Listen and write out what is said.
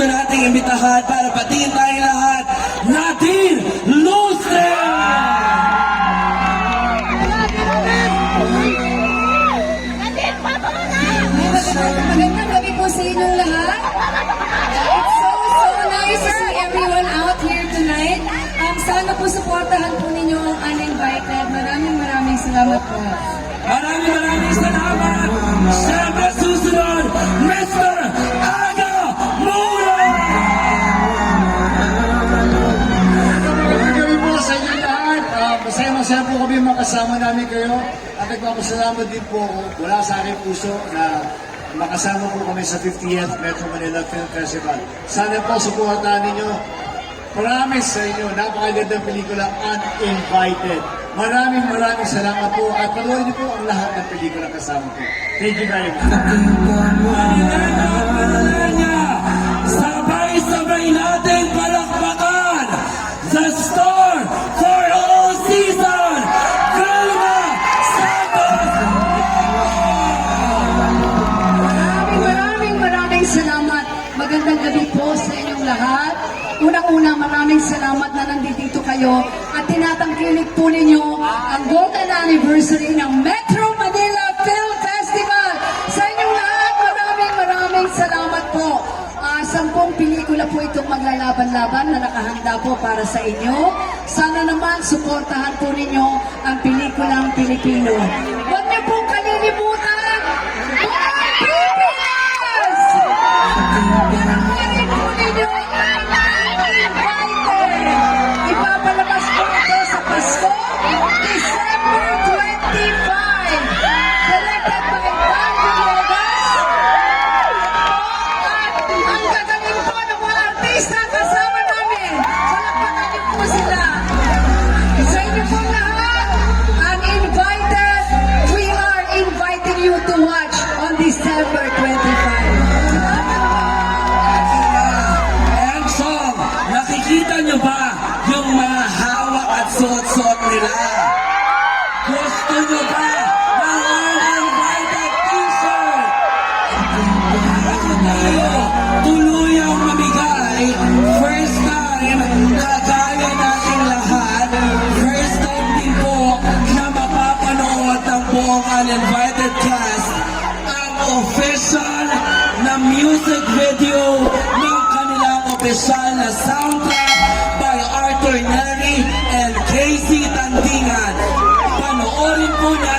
nating imbitahan para patingin tayong lahat. Nadine Lucen! Magandang gabi po sa inyong lahat. It's so nice to see everyone out here tonight. Sana po supportahan po ninyo ang Uninvited. Maraming salamat po. Maraming salamat! Siyempre susunod, Mr. Aga Mora! Magandang gabi po sa inyo lahat. Masaya po kami makasama namin kayo. At nagpapasalamat din po ako wala sa aking puso na makasama po kami sa 50th Metro Manila Film Festival. Sana po supportahan ninyo. Promise sa inyo, napakagandang pelikula, Uninvited. Maraming salamat po at panoorin niyo po ang lahat ng pelikula kasama ko. Thank you very much. Sabay-sabay nating palakpakan sa star for all season, Vilma Santos! Maraming salamat. Magandang gabi po sa inyong lahat. Unang-una, maraming salamat na nandito kayo at tinatangkilik po ninyo ang Golden Anniversary ng Metro Manila Film Festival. Sa inyong lahat, maraming salamat po. 10 pelikula po itong maglalaban-laban na nakahanda po para sa inyo. Sana naman suportahan po ninyo ang pelikulang Pilipino. Huwag niyo pong kalilimutan, mga Pilipinas! Panoorin po ninyo ang Uninvited. Ipapalabas po ito sa Pasko, December 25. Directed by Dan Villegas. Ang gagaling po ng mga artista kasama namin. Palakpakan niyo po sila. Sa inyo po lahat, Uninvited, we are inviting you to watch on December 25. And song, nakikita nyo ba yung mga hawak at suot-suot nila? Gusto nyo ba ng uninvited t-shirt? Ako tayo, tuluyang mamigay. First time, kagaya nating lahat. First time din po na mapapanood ng buong uninvited cast ang official na music video ng kanilang official na soundtrack by Arthur Neri and Casey Tandingan. Panoorin po na